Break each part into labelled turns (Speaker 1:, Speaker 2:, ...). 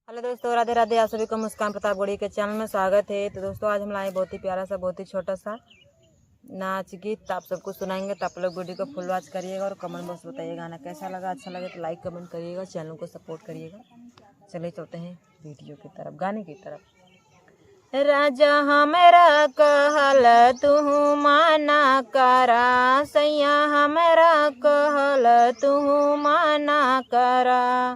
Speaker 1: Hello दोस्तों, राधे राधे। आप सभी को मुस्कान प्रतापगढ़ी के चैनल में स्वागत है। तो दोस्तों आज हम लाए बहुत ही प्यारा सा, बहुत ही छोटा सा नाच गीत आप सबको सुनाएंगे। तो आप लोग वीडियो को फुल वॉच करिएगा और कमेंट बॉक्स बताइएगा गाना कैसा लगा। अच्छा लगे तो लाइक कमेंट करिएगा, चैनल को सपोर्ट करिएगा। चलिए चलते हैं वीडियो की तरफ, गाने की तरफ। राजा हमरा कहल तू माना करा, सैया हमरा कहल तू माना करा।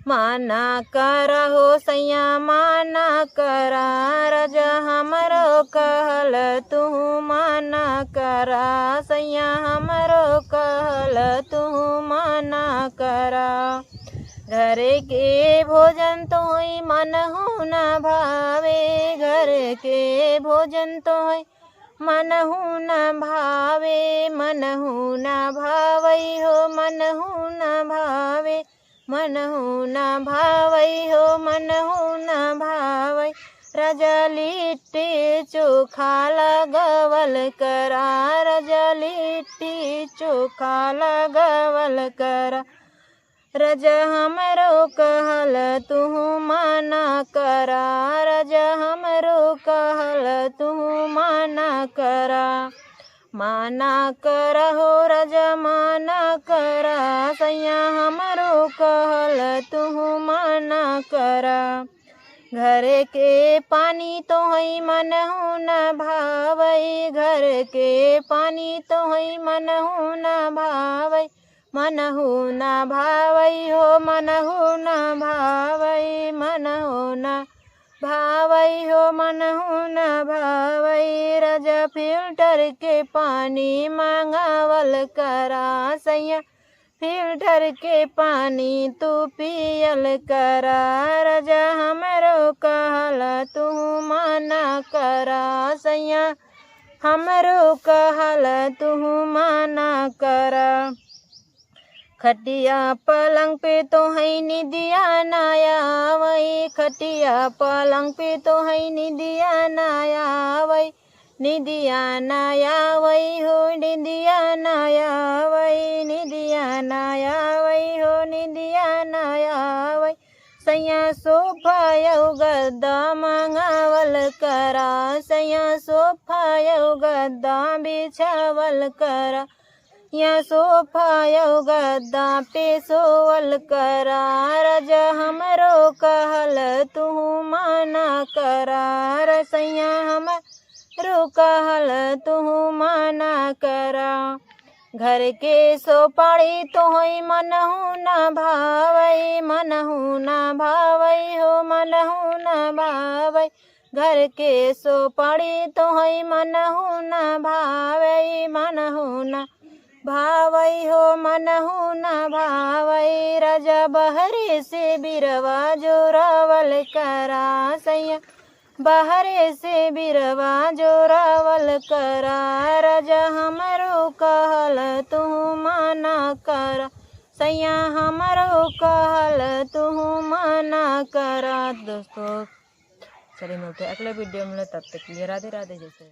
Speaker 1: माना करा हो सैया माना करा, राजा हमरो कहल तू माना करा, सैया हमरो कहल तू माना करा। घर के भोजन तो मन हो न भावे, घर के भोजन तो मन हो न भावे, मन हो न भावई हो, मन हो न भावे, मन हो न भावई हो, मन हो न भावई। राजा लिट्टी चोखा लगवल करा, राजा लिट्टी चोखा लगवल करा। राजा हमरो कहल तू माना करा, राजा हमरो कहल तू माना करा। माना करा हो राजा माना करा, सैया हमरो कहल तू माना करा। घर के पानी तो मन हो न भावई, घर के पानी तो मन हो न भावई, मन हो न भावई हो, मन हो न भावई, मन हो न भावई हो, मन हो न भावई। राजा फिल्टर के पानी मांगावल करा, सैया फिल्टर के पानी तू पियल करा। राजा हमरो कहल तू माना करा, सैया हमरो कहल तू माना करा। खटिया पलंग पे तो है निदिया नाया वही, खटिया पलंग पे तो है निदिया नाया वही, निदिया नाया वही हो, निदिया नाया वही, निदिया नाया वही हो, निदिया नाया वही। सैया सोफा यौ गद्दा मांगावल करा, सैया सोफा यौ गद्दा बिछावल करा। या सोफा यौ गद्दा पे सोवल करा, राजा हमरो कहल तू माना करा, रसैया हमरो कहल तू माना करा। घर के सोपाड़ी तो मन हो न भावई, मन हो न भावई हो, मन हो न भावई। घर के सोपाड़ी तो मन हो न भावई, मन हो न भावई हो, मन हो न भावई। राजा बहरे से बिरवा जोरावल करा, सैया बहरे से बिरवा जोरावल करा। राजा हमरो कहल तू माना करा, सैया हमरो कहल तू माना करा। दोस्तों चलिए मिलते हैं अगले वीडियो में, तब तक के लिए राधे राधे। जैसे